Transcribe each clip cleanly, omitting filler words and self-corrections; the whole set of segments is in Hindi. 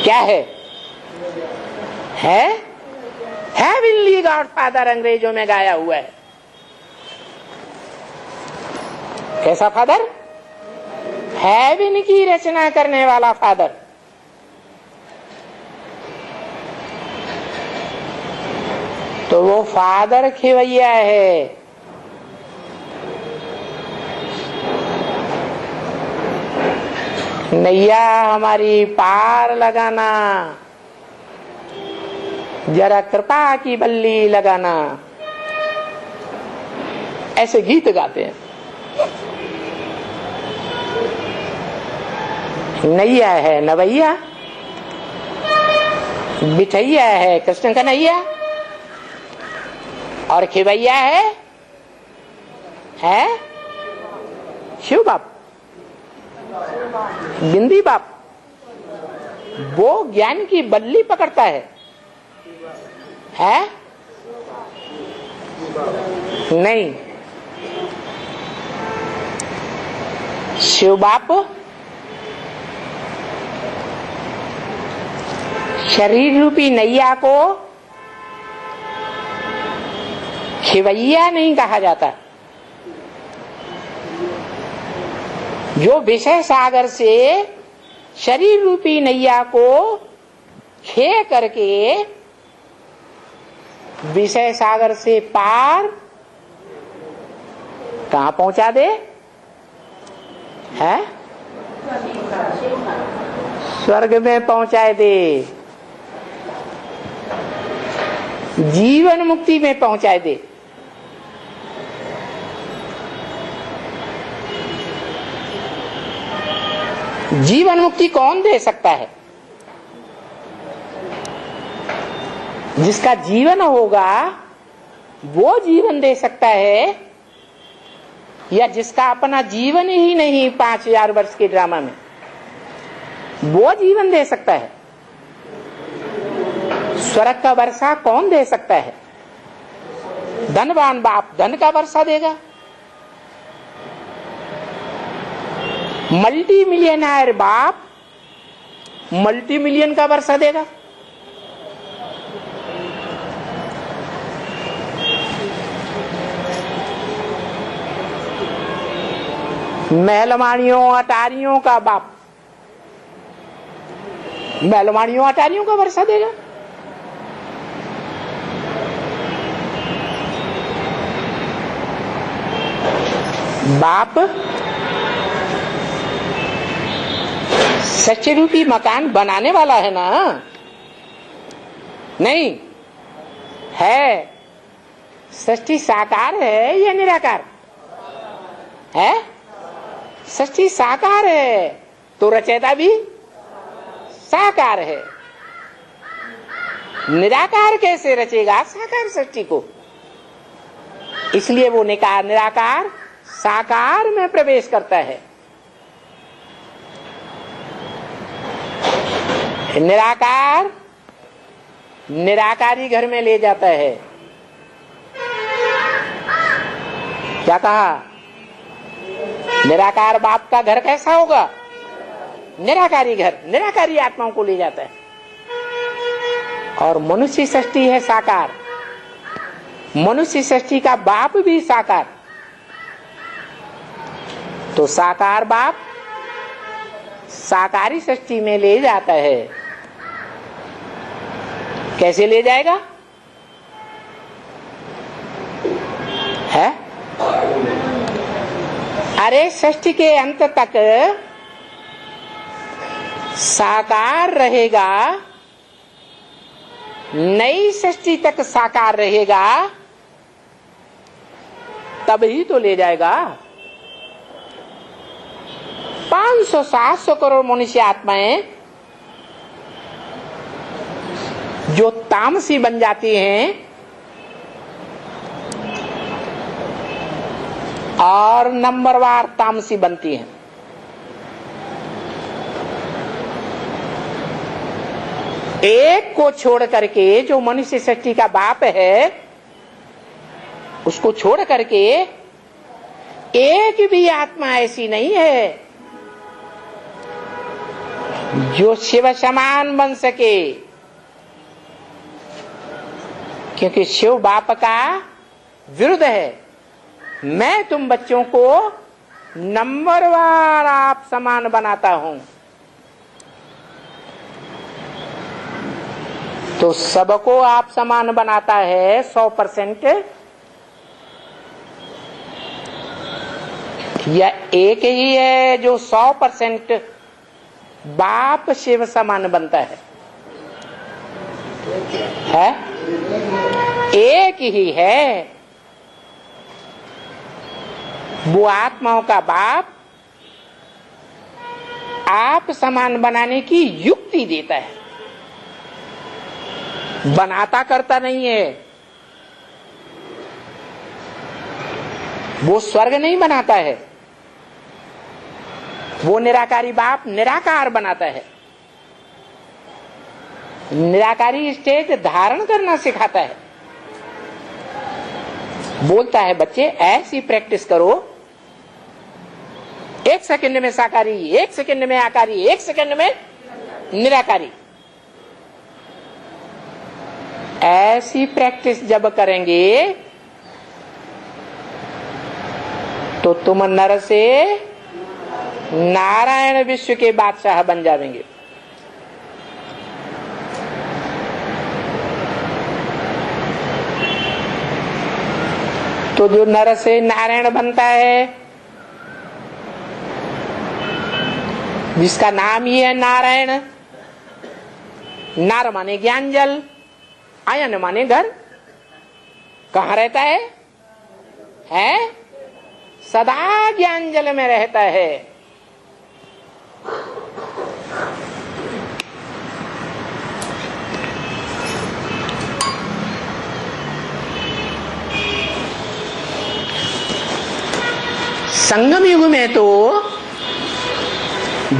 क्या है हेवनली गॉडफादर अंग्रेजों में गाया हुआ है। कैसा फादर? हेवन की रचना करने वाला फादर। तो वो फादर खेवैया है। नैया हमारी पार लगाना, जरा कृपा की बल्ली लगाना, ऐसे गीत गाते हैं। नैया है नवैया, बिठैया है कृष्ण का नैया, और खिवैया है शिव बाप, बिंदी बाप। वो ज्ञान की बल्ली पकड़ता है नहीं। शिव बाप शरीर रूपी नैया को खिवैया नहीं कहा जाता। जो विषय सागर से शरीर रूपी नैया को खे करके विषय सागर से पार कहां पहुंचा दे है? स्वर्ग में पहुंचाए दे, जीवन मुक्ति में पहुंचाए दे। जीवन मुक्ति कौन दे सकता है? जिसका जीवन होगा वो जीवन दे सकता है, या जिसका अपना जीवन ही नहीं 5000 वर्ष के ड्रामा में, वो जीवन दे सकता है। स्वर्ग का वर्षा कौन दे सकता है? धनवान बाप धन का वर्षा देगा, मल्टी मिलियनर बाप मल्टी मिलियन का वर्षा देगा। महलवाणियों अटारियों का बाप महलवाणियों अटारियों का वर्षा देगा। बाप सच्चे रूपी मकान बनाने वाला है ना? नहीं है। सृष्टि साकार है या निराकार है? सृष्टि साकार है तो रचयिता भी साकार है। निराकार कैसे रचेगा साकार सृष्टि को? इसलिए वो निराकार साकार में प्रवेश करता है। निराकार निराकारी घर में ले जाता है। क्या कहा? निराकार बाप का घर कैसा होगा? निराकारी घर, निराकारी आत्माओं को ले जाता है। और मनुष्य सृष्टि है साकार, मनुष्य सृष्टि का बाप भी साकार। तो साकार बाप साकारी सृष्टि में ले जाता है। कैसे ले जाएगा है? अरे सृष्टि के अंत तक साकार रहेगा, नई सृष्टि तक साकार रहेगा, तभी तो ले जाएगा। 500-700 करोड़ मनुष्य आत्माएं जो तामसी बन जाती हैं और नंबरवार तामसी बनती हैं। एक को छोड़ करके जो मनुष्य सृष्टि का बाप है उसको छोड़ करके एक भी आत्मा ऐसी नहीं है जो शिव समान बन सके, क्योंकि शिव बाप का विरुद्ध है। मैं तुम बच्चों को नंबरवार आप समान बनाता हूं, तो सबको आप समान बनाता है 100%, या एक ही है जो 100% बाप शिव समान बनता है? एक ही है। वो आत्माओं का बाप आप समान बनाने की युक्ति देता है, बनाता करता नहीं है। वो स्वर्ग नहीं बनाता है, वो निराकारी बाप निराकार बनाता है। निराकारी स्टेज धारण करना सिखाता है। बोलता है बच्चे ऐसी प्रैक्टिस करो, 1 सेकंड में साकारी, 1 सेकंड में आकारी, 1 सेकंड में निराकारी। ऐसी प्रैक्टिस जब करेंगे तो तुम नर से नारायण विश्व के बादशाह बन जाएंगे। तो जो नर से नारायण बनता है, जिसका नाम ही है नारायण, नार माने ज्ञान जल, आयन माने घर, कहाँ रहता है? सदा ज्ञान जल में रहता है। संगम युग में तो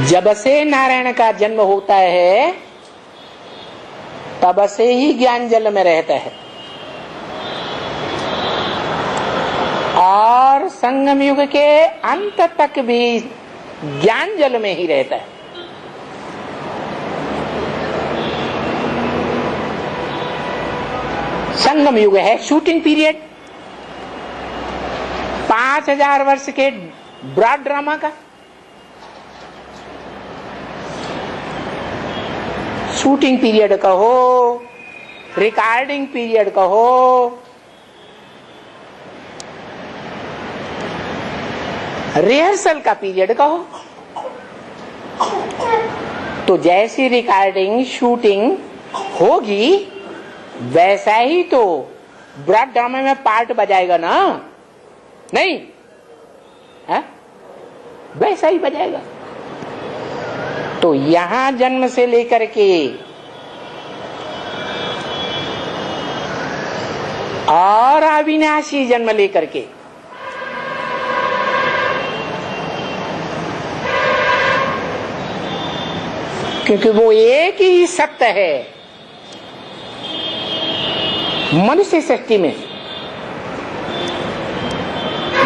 जब से नारायण का जन्म होता है तब से ही ज्ञान जल में रहता है, और संगम युग के अंत तक भी ज्ञान जल में ही रहता है। संगम युग है शूटिंग पीरियड 5000 वर्ष के ब्रॉड ड्रामा का। शूटिंग पीरियड कहो, रिकॉर्डिंग पीरियड कहो, रिहर्सल का पीरियड कहो, तो जैसी रिकॉर्डिंग शूटिंग होगी वैसा ही तो ब्रॉड ड्रामा में पार्ट बजाएगा ना, नहीं है? वैसा ही बजाएगा। तो यहां जन्म से लेकर के और अविनाशी जन्म लेकर के क्योंकि वो एक ही सत्य है मनुष्य सृष्टि में,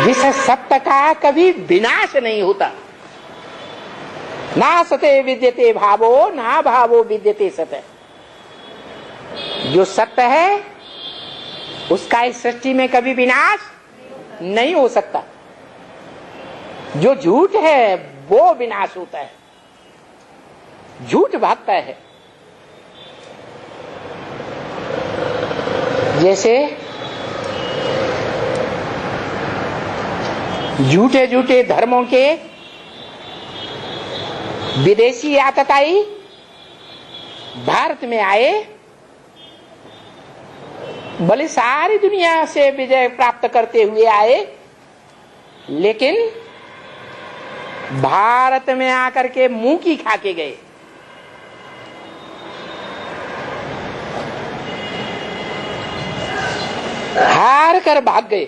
जिस सत्य का कभी विनाश नहीं होता। ना सते विद्यते भावो, ना भावो विद्यते सत्य। जो सत्य है उसका इस सृष्टि में कभी विनाश नहीं हो सकता। जो झूठ है वो विनाश होता है, झूठ भागता है। जैसे झूठे झूठे धर्मों के विदेशी आतताई भारत में आए, भले सारी दुनिया से विजय प्राप्त करते हुए आए, लेकिन भारत में आकर के मुंह की खा के गए। हार कर भाग गए।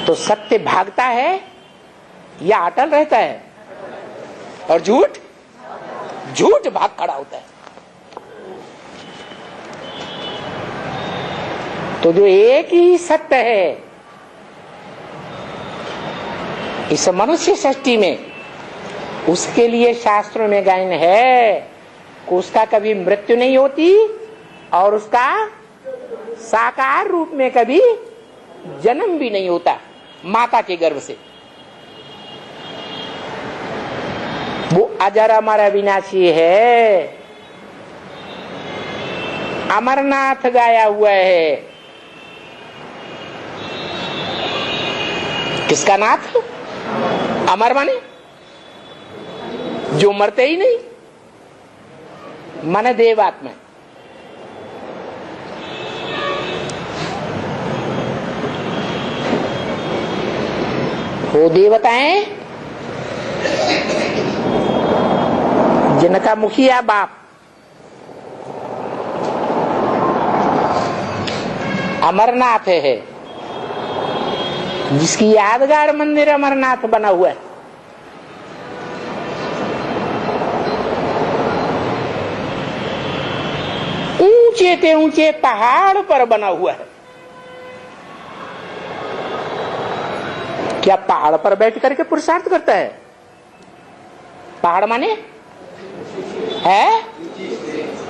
तो सत्य भागता है या अटल रहता है? और झूठ झूठ भाग खड़ा होता है। तो जो एक ही सत्य है इस मनुष्य सृष्टि में, उसके लिए शास्त्रों में गायन है कि उसका कभी मृत्यु नहीं होती और उसका साकार रूप में कभी जन्म भी नहीं होता माता के गर्भ से। वो अजर अमर अविनाशी है। अमरनाथ गाया हुआ है। किसका नाथ? अमर माने जो मरते ही नहीं, मन देवात्मा। वो देवताएं जिनका मुखिया बाप अमरनाथ है, जिसकी यादगार मंदिर अमरनाथ बना हुआ है। ऊंचे से ऊंचे पहाड़ पर बना हुआ है। क्या पहाड़ पर बैठ करके पुरुषार्थ करता है? पहाड़ माने है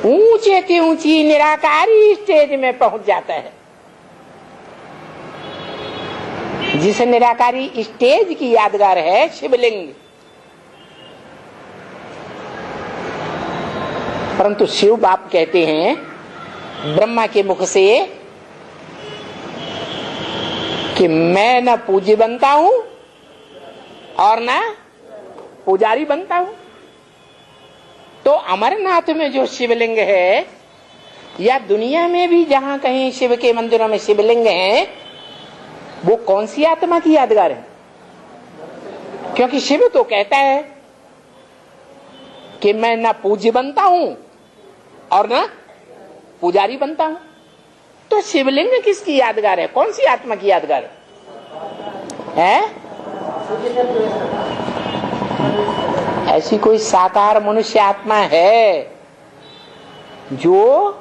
ऊंचे से ऊंची निराकारी स्टेज में पहुंच जाता है। जिस निराकारी स्टेज की यादगार है शिवलिंग। परंतु शिव बाप कहते हैं ब्रह्मा के मुख से कि मैं न पूज्य बनता हूं और न पुजारी बनता हूं। तो अमरनाथ में जो शिवलिंग है या दुनिया में भी जहां कहीं शिव के मंदिरों में शिवलिंग है, वो कौन सी आत्मा की यादगार है? क्योंकि शिव तो कहता है कि मैं न पूज्य बनता हूं और न पुजारी बनता हूं। तो शिवलिंग किसकी यादगार है? कौन सी आत्मा की यादगार है? ऐसी कोई साकार मनुष्य आत्मा है जो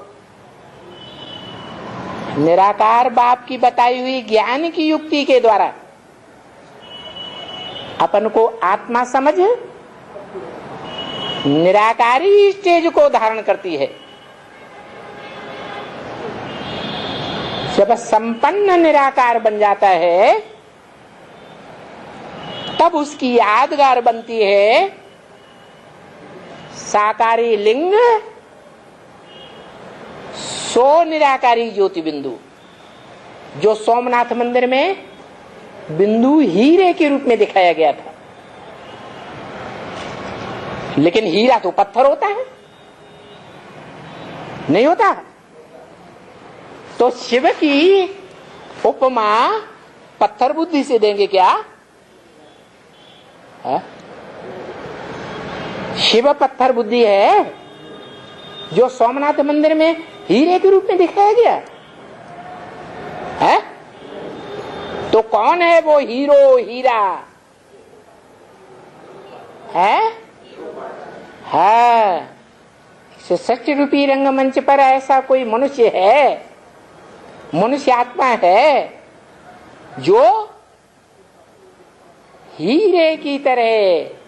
निराकार बाप की बताई हुई ज्ञान की युक्ति के द्वारा अपन को आत्मा समझ निराकारी स्टेज को धारण करती है। जब संपन्न निराकार बन जाता है तब उसकी यादगार बनती है साकारी लिंग, सो निराकारी ज्योति बिंदु, जो सोमनाथ मंदिर में बिंदु हीरे के रूप में दिखाया गया था। लेकिन हीरा तो पत्थर होता है, नहीं होता। तो शिव की उपमा पत्थर बुद्धि से देंगे क्या? है? शिव पत्थर बुद्धि है जो सोमनाथ मंदिर में हीरे के रूप में दिखाया गया है। तो कौन है वो हीरो हीरा? है 160 रूपी रंगमंच पर ऐसा कोई मनुष्य है, मनुष्य आत्मा है जो हीरे की तरह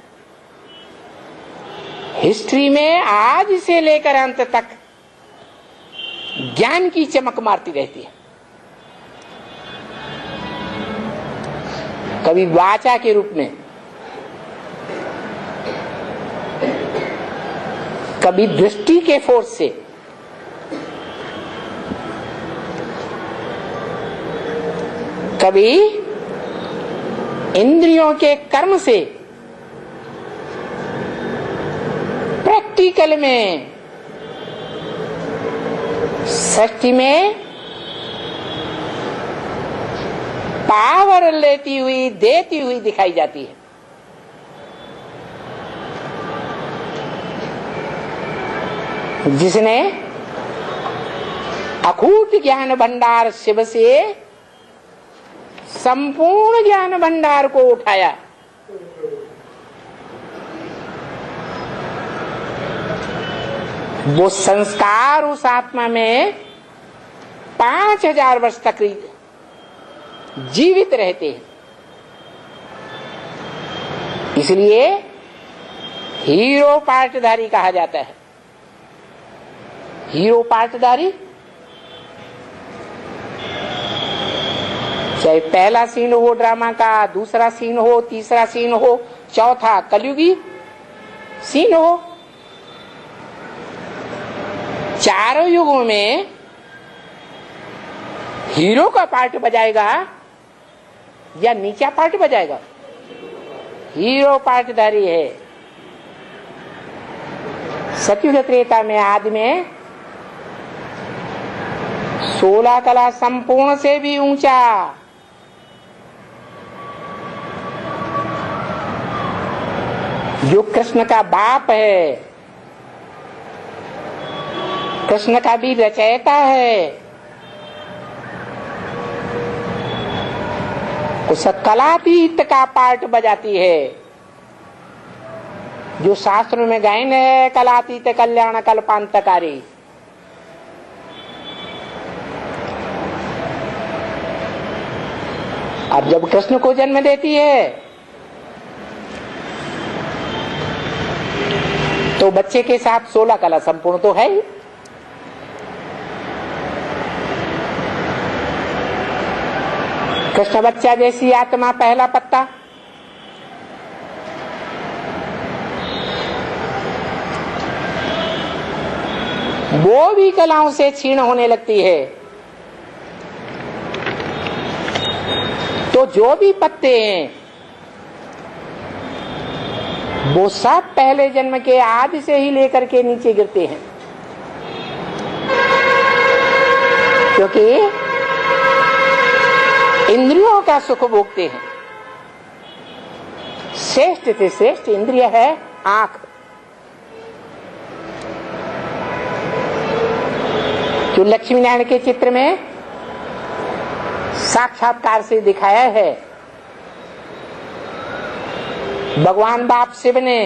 हिस्ट्री में आज से लेकर अंत तक ज्ञान की चमक मारती रहती है। कभी वाचा के रूप में, कभी दृष्टि के फोर्स से, कभी इंद्रियों के कर्म से, प्रैक्टिकल में, सृष्टि में पावर लेती हुई देती हुई दिखाई जाती है। जिसने अकूट ज्ञान भंडार शिव से संपूर्ण ज्ञान भंडार को उठाया, वो संस्कार उस आत्मा में 5000 वर्ष तक जीवित रहते हैं। इसलिए हीरो पार्टधारी कहा जाता है। हीरो पार्टधारी, चाहे पहला सीन हो ड्रामा का, दूसरा सीन हो, तीसरा सीन हो, चौथा कलयुगी सीन हो, चारों युगों में हीरो का पार्ट बजाएगा या नीचा पार्ट बजाएगा? हीरो पार्टधारी है। सतयुग त्रेता में आदि में 16 कला संपूर्ण से भी ऊंचा, जो कृष्ण का बाप है, कृष्ण का भी रचयिता है, उस कलातीत का पार्ट बजाती है, जो शास्त्रों में गायन है, कलातीत कल्याण कल्पांतकारी। अब जब कृष्ण को जन्म देती है तो बच्चे के साथ 16 कला संपूर्ण तो है ही। कृष्ण बच्चा जैसी आत्मा पहला पत्ता, वो भी कलाओं से क्षीण होने लगती है। तो जो भी पत्ते हैं वो सब पहले जन्म के आदि से ही लेकर के नीचे गिरते हैं, क्योंकि इंद्रियों का सुख भोगते हैं। श्रेष्ठ से श्रेष्ठ इंद्रिय है आंख, जो लक्ष्मी नारायण के चित्र में साक्षात्कार से दिखाया है। भगवान बाप शिव ने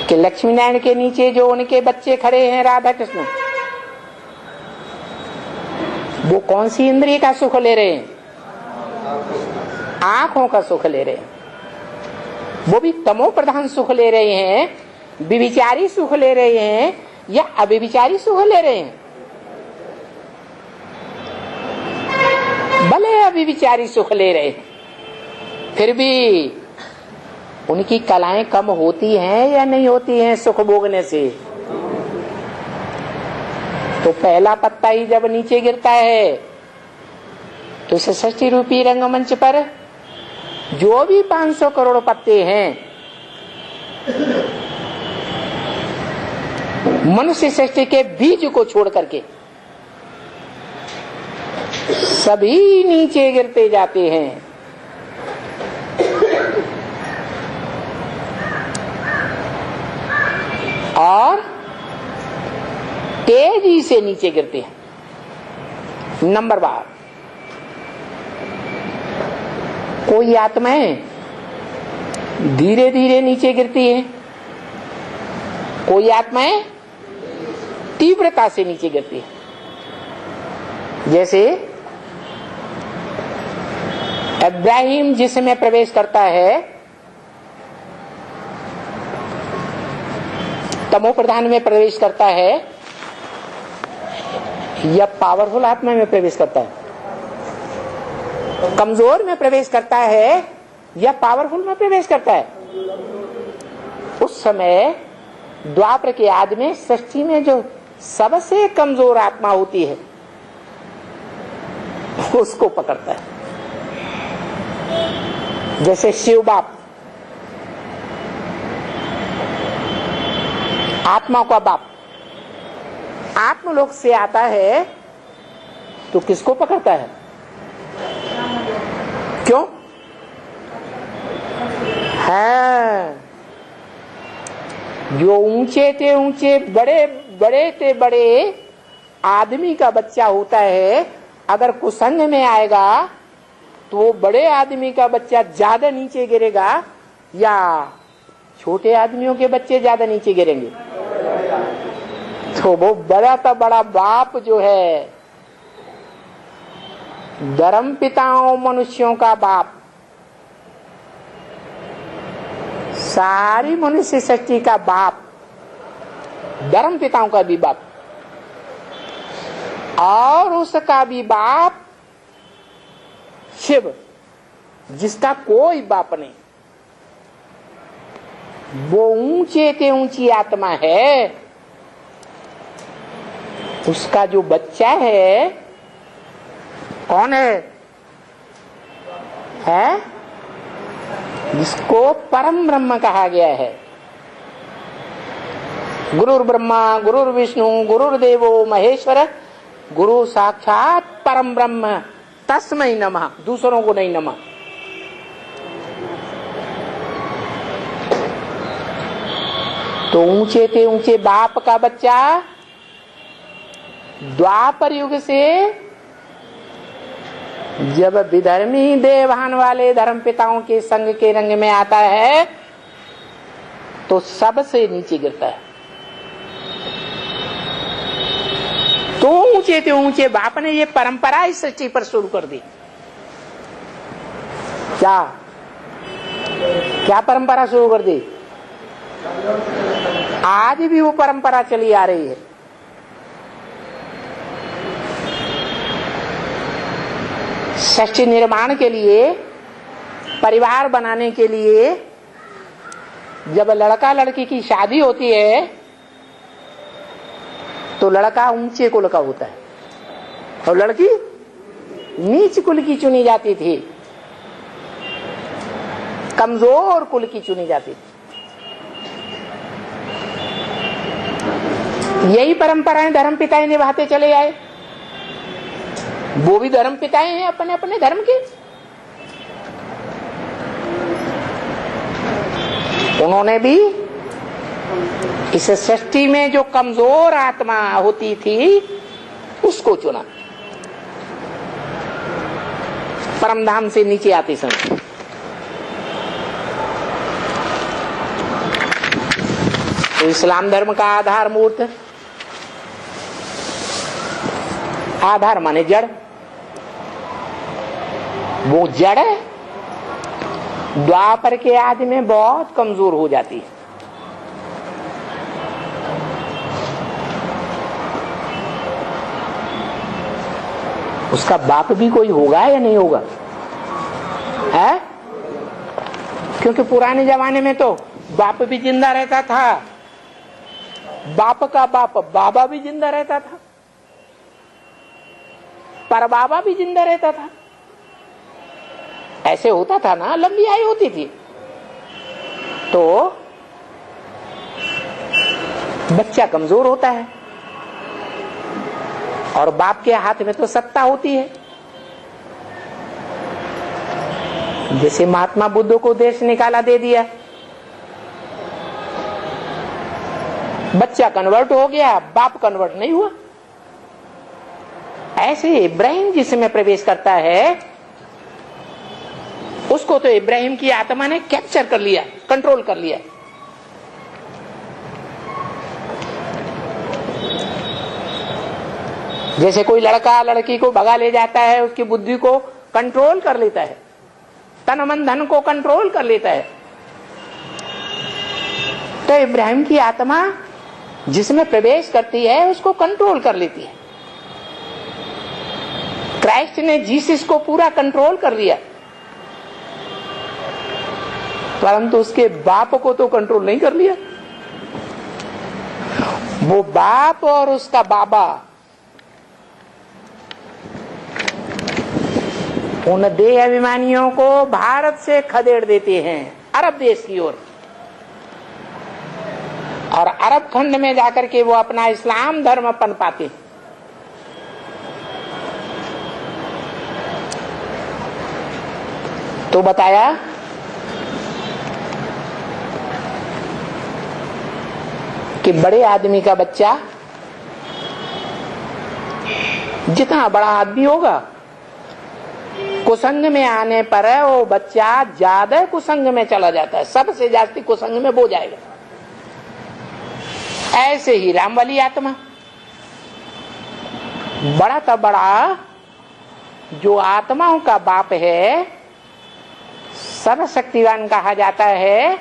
कि लक्ष्मी नारायण के नीचे जो उनके बच्चे खड़े हैं राधा कृष्ण, वो कौन सी इंद्रिय का सुख ले रहे हैं? आंखों का सुख ले रहे हैं। वो भी तमो प्रधान सुख ले रहे हैं, विविचारी सुख ले रहे हैं या अविविचारी सुख ले रहे हैं? भले अविविचारी सुख ले रहे हैं, फिर भी उनकी कलाएं कम होती हैं या नहीं होती हैं सुख भोगने से? तो पहला पत्ता ही जब नीचे गिरता है तो इस षष्ठी रूपी रंगमंच पर जो भी 500 करोड़ पत्ते हैं, मनुष्य सृष्टि के बीज को छोड़ करके सभी नीचे गिरते जाते हैं। और तेजी से नीचे गिरते हैं। नंबर बार कोई आत्माएं धीरे धीरे नीचे गिरती है, कोई आत्माएं तीव्रता से नीचे गिरती है। जैसे इब्राहिम जिसमें प्रवेश करता है तमो प्रधान में प्रवेश करता है या पावरफुल आत्मा में प्रवेश करता है? कमजोर में प्रवेश करता है या पावरफुल में प्रवेश करता है? उस समय द्वापर के आदि में सृष्टि में जो सबसे कमजोर आत्मा होती है उसको पकड़ता है। जैसे शिव बाप, आत्मा का बाप, आत्मलोक से आता है तो किसको पकड़ता है? क्यों? हाँ, जो ऊंचे थे ऊंचे, बड़े बड़े थे बड़े आदमी का बच्चा होता है, अगर कुसंग में आएगा तो वो बड़े आदमी का बच्चा ज्यादा नीचे गिरेगा या छोटे आदमियों के बच्चे ज्यादा नीचे गिरेंगे? तो वो बड़ा तो बड़ा बाप जो है, धर्म पिताओं मनुष्यों का बाप, सारी मनुष्य सृष्टि का बाप, धर्म पिताओं का भी बाप, और उसका भी बाप शिव, जिसका कोई बाप नहीं, वो ऊंचे से ऊंची आत्मा है। उसका जो बच्चा है कौन है? जिसको परम ब्रह्म कहा गया है। गुरुर् ब्रह्मा गुरुर् विष्णु गुरुर्देवो महेश्वर, गुरु साक्षात परम ब्रह्म तस्मै नमः। दूसरों को नहीं नमः। तो ऊंचे से ऊंचे बाप का बच्चा द्वापर युग से जब विधर्मी देवहान वाले धर्म पिताओं के संग के रंग में आता है तो सबसे नीचे गिरता है। तो ऊंचे से ऊंचे बाप ने ये परंपरा इस सृष्टि पर शुरू कर दी। क्या परंपरा शुरू कर दी? आज भी वो परंपरा चली आ रही है। सृष्टि निर्माण के लिए, परिवार बनाने के लिए जब लड़का लड़की की शादी होती है तो लड़का ऊंचे कुल का होता है और लड़की नीच कुल की चुनी जाती थी, कमजोर कुल की चुनी जाती थी। यही परंपराएं धर्म पिताएं निभाते चले आए। वो भी धर्म पिताएं हैं अपने अपने धर्म के। उन्होंने भी इस सृष्टि में जो कमजोर आत्मा होती थी उसको चुना, परमधाम से नीचे आते समय। तो इस्लाम धर्म का आधार मूर्त, आधार माने जड़, वो जड़ द्वापर के आदि में बहुत कमजोर हो जाती है। उसका बाप भी कोई होगा या नहीं होगा? है? क्योंकि पुराने जमाने में तो बाप भी जिंदा रहता था, बाप का बाप बाबा भी जिंदा रहता था, पर बाबा भी जिंदा रहता था। ऐसे होता था ना, लंबी आयु होती थी। तो बच्चा कमजोर होता है और बाप के हाथ में तो सत्ता होती है। जैसे महात्मा बुद्ध को देश निकाला दे दिया, बच्चा कन्वर्ट हो गया, बाप कन्वर्ट नहीं हुआ। ऐसे इब्राहिम जिसमें प्रवेश करता है उसको तो इब्राहिम की आत्मा ने कैप्चर कर लिया, कंट्रोल कर लिया। जैसे कोई लड़का लड़की को भगा ले जाता है, उसकी बुद्धि को कंट्रोल कर लेता है, तन मन धन को कंट्रोल कर लेता है। तो इब्राहिम की आत्मा जिसमें प्रवेश करती है उसको कंट्रोल कर लेती है। क्राइस्ट ने जीसस को पूरा कंट्रोल कर लिया, परंतु उसके बाप को तो कंट्रोल नहीं कर लिया। वो बाप और उसका बाबा उन देह अभिमानियों को भारत से खदेड़ देते हैं अरब देश की ओर, और अरब खंड में जाकर के वो अपना इस्लाम धर्म पनपाते। तो बताया कि बड़े आदमी का बच्चा जितना बड़ा आदमी होगा, कुसंग में आने पर वो बच्चा ज्यादा कुसंग में चला जाता है, सबसे ज्यादा कुसंग में वो जाएगा। ऐसे ही राम वाली आत्मा बड़ा तो बड़ा जो आत्माओं का बाप है, सर्वशक्तिवान कहा जाता है,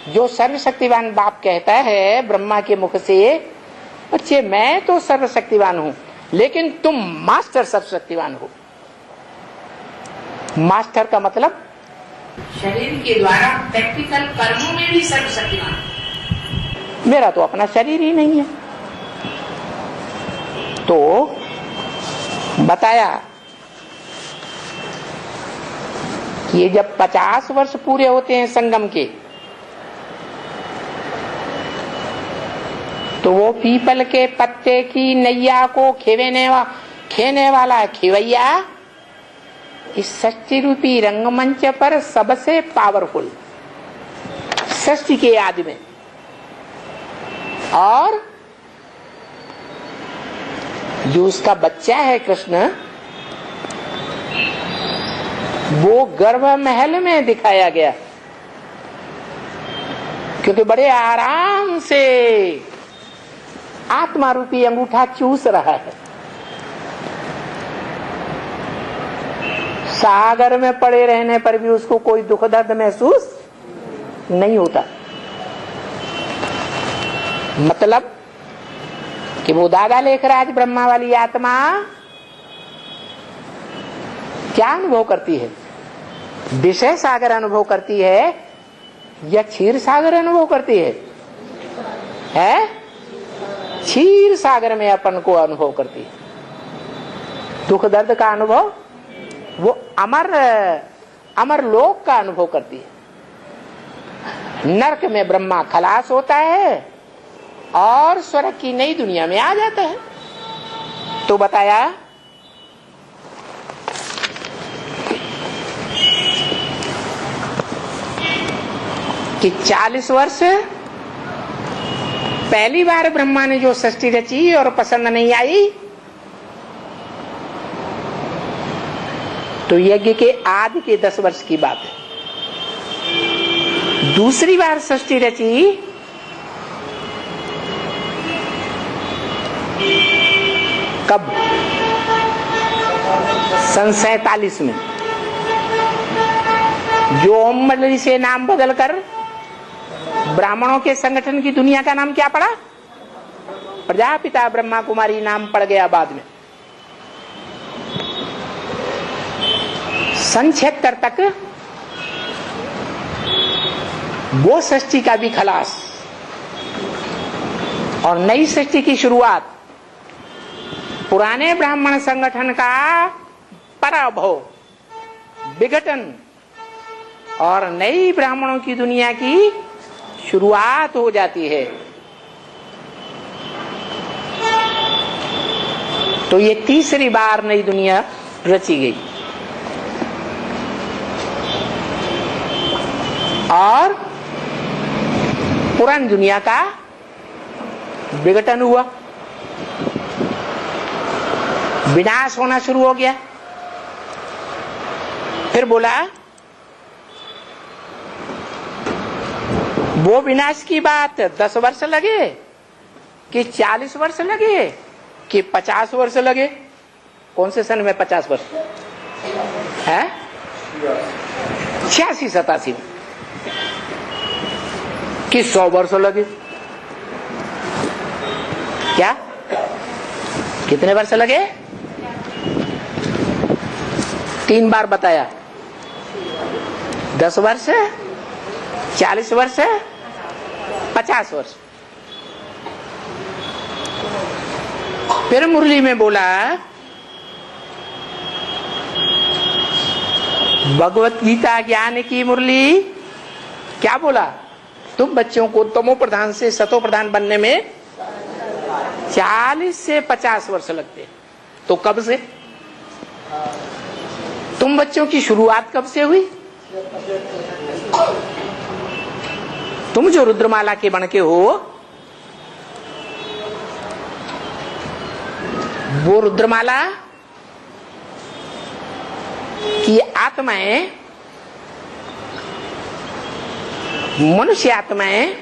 जो सर्वशक्तिवान बाप कहता है ब्रह्मा के मुख से, बच्चे मैं तो सर्वशक्तिवान हूं, लेकिन तुम मास्टर सर्वशक्तिवान हो। मास्टर का मतलब शरीर के द्वारा प्रैक्टिकल कर्मों में भी सर्वशक्तिवान। मेरा तो अपना शरीर ही नहीं है। तो बताया कि ये जब 50 वर्ष पूरे होते हैं संगम के, तो वो पीपल के पत्ते की नैया को खेने वाला खिवैया इस सृष्टि रूपी रंगमंच पर सबसे पावरफुल सृष्टि के आदि में, और जो उसका बच्चा है कृष्ण, वो गर्भ महल में दिखाया गया, क्योंकि बड़े आराम से आत्मा रूपी अंगूठा चूस रहा है। सागर में पड़े रहने पर भी उसको कोई दुख दर्द महसूस नहीं होता। मतलब कि वो दादा लेखराज ब्रह्मा वाली आत्मा क्या अनुभव करती है? विषय सागर अनुभव करती है या क्षीर सागर अनुभव करती है? क्षीर सागर में अपन को अनुभव करती है। दुख दर्द का अनुभव वो अमर लोक का अनुभव करती है। नरक में ब्रह्मा खलास होता है और स्वर्ग की नई दुनिया में आ जाता है। तो बताया कि 40 वर्ष पहली बार ब्रह्मा ने जो सृष्टि रची और पसंद नहीं आई, तो यज्ञ के आदि के 10 वर्ष की बात है। दूसरी बार सृष्टि रची कब? सन 47 में, जो ओम मंडली से नाम बदलकर ब्राह्मणों के संगठन की दुनिया का नाम क्या पड़ा? प्रजापिता ब्रह्मा कुमारी नाम पड़ गया बाद में। सन 76 तक वो सृष्टि का भी खलास और नई सृष्टि की शुरुआत, पुराने ब्राह्मण संगठन का पराभव, विघटन और नई ब्राह्मणों की दुनिया की शुरुआत हो जाती है। तो ये तीसरी बार नई दुनिया रची गई और पुरानी दुनिया का विघटन हुआ, विनाश होना शुरू हो गया। फिर बोला वो विनाश की बात 10 वर्ष लगे कि 40 वर्ष लगे कि 50 वर्ष लगे? कौन से सन में 50 वर्ष है? 86-87 में कि 100 वर्ष लगे? क्या कितने वर्ष लगे? 3 बार बताया, 10 वर्ष, 40 वर्ष, 50 वर्ष। फिर मुरली में बोला भगवत गीता ज्ञान की मुरली, क्या बोला? तुम बच्चों को तमो प्रधान से सतो प्रधान बनने में 40 से 50 वर्ष लगते। तो कब से? तुम बच्चों की शुरुआत कब से हुई? तुम जो रुद्रमाला के बन के हो, वो रुद्रमाला की आत्माएं, मनुष्य आत्माएं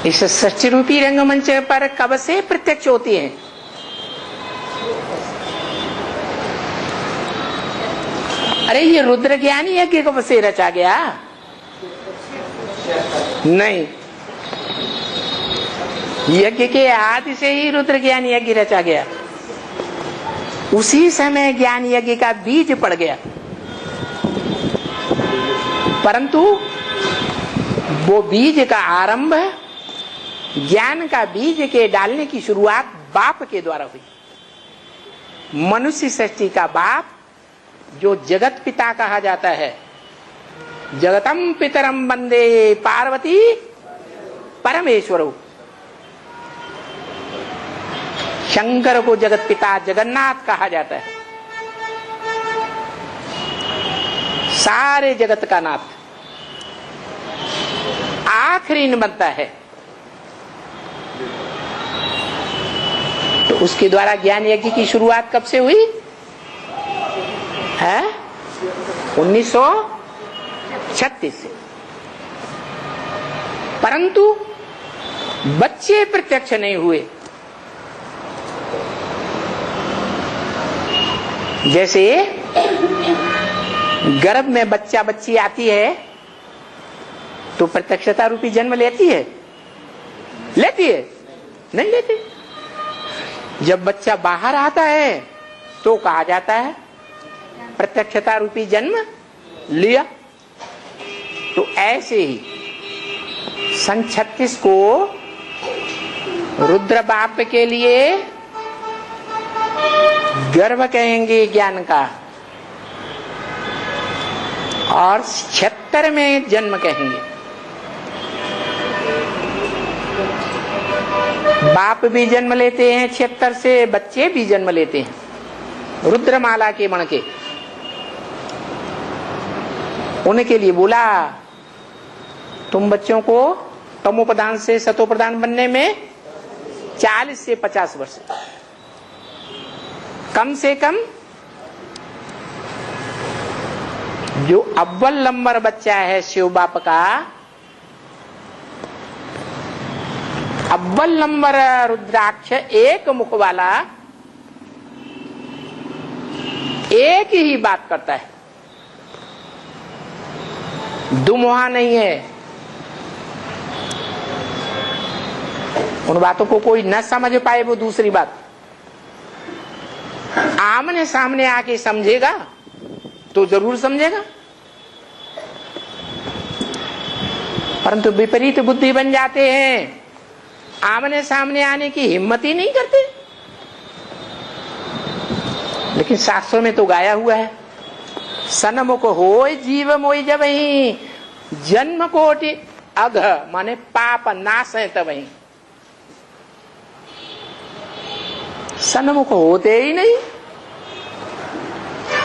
इस सृष्टि रूपी रंगमंच पर कब से प्रत्यक्ष होती हैं? अरे ये रुद्र ज्ञान यज्ञ कब से रचा गया? नहीं, यज्ञ के आदि से ही रुद्र ज्ञान यज्ञ रचा गया। उसी समय ज्ञान यज्ञ का बीज पड़ गया, परंतु वो बीज का आरंभ, ज्ञान का बीज के डालने की शुरुआत बाप के द्वारा हुई। मनुष्य सृष्टि का बाप, जो जगत पिता कहा जाता है, जगतम पितरम वंदे पार्वती परमेश्वरो। शंकर को जगत पिता जगन्नाथ कहा जाता है, सारे जगत का नाथ। आखिरी न बनता है, तो उसके द्वारा ज्ञान यज्ञ की शुरुआत कब से हुई है? 1936 से। परंतु बच्चे प्रत्यक्ष नहीं हुए। जैसे गर्भ में बच्चा बच्ची आती है तो प्रत्यक्षता रूपी जन्म लेती है? लेती है? नहीं लेती। जब बच्चा बाहर आता है तो कहा जाता है प्रत्यक्षता रूपी जन्म लिया। तो ऐसे ही सन 36 को रुद्र बाप के लिए गर्भ कहेंगे ज्ञान का, और 76 में जन्म कहेंगे। बाप भी जन्म लेते हैं 76 से, बच्चे भी जन्म लेते हैं रुद्रमाला के मण के। उनके लिए बोला तुम बच्चों को तमोप्रधान से सतोप्रधान बनने में 40 से 50 वर्ष कम से कम। जो अव्वल नंबर बच्चा है शिव बाप का, अव्वल नंबर रुद्राक्ष, एक मुख वाला, एक ही बात करता है, दुमुहा नहीं है। उन बातों को कोई न समझ पाए वो दूसरी बात, आमने सामने आके समझेगा तो जरूर समझेगा। परंतु विपरीत बुद्धि बन जाते हैं, आमने सामने आने की हिम्मत ही नहीं करते। लेकिन शास्त्रों में तो गाया हुआ है, सन्मुख होय जीव मोय जबहि, जन्म कोटि अघ, माने पाप नाश है तबहि। सन्मुख होते ही नहीं,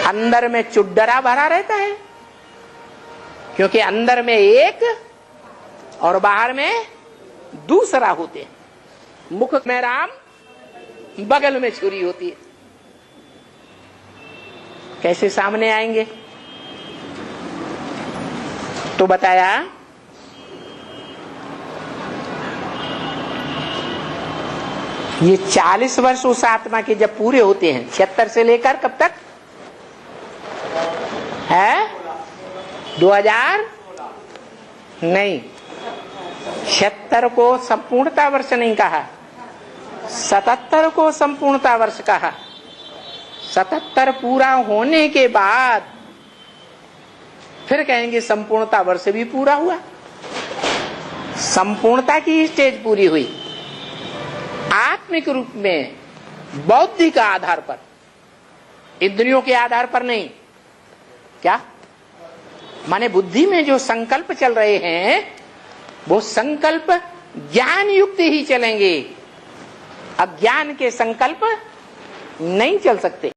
अंदर में चुड्डरा भरा रहता है, क्योंकि अंदर में एक और बाहर में दूसरा होते हैं। मुख में राम, बगल में छुरी होती है। कैसे सामने आएंगे? तो बताया ये 40 वर्ष उस आत्मा के जब पूरे होते हैं, 76 से लेकर कब तक है? 2000 नहीं, 76 को संपूर्णता वर्ष नहीं कहा, 77 को संपूर्णता वर्ष कहा। 77 पूरा होने के बाद फिर कहेंगे संपूर्णता वर्ष भी पूरा हुआ, संपूर्णता की स्टेज पूरी हुई। आत्मिक रूप में, बौद्धिक आधार पर, इंद्रियों के आधार पर नहीं। क्या माने बुद्धि में जो संकल्प चल रहे हैं वो संकल्प ज्ञान युक्त ही चलेंगे, अज्ञान के संकल्प नहीं चल सकते।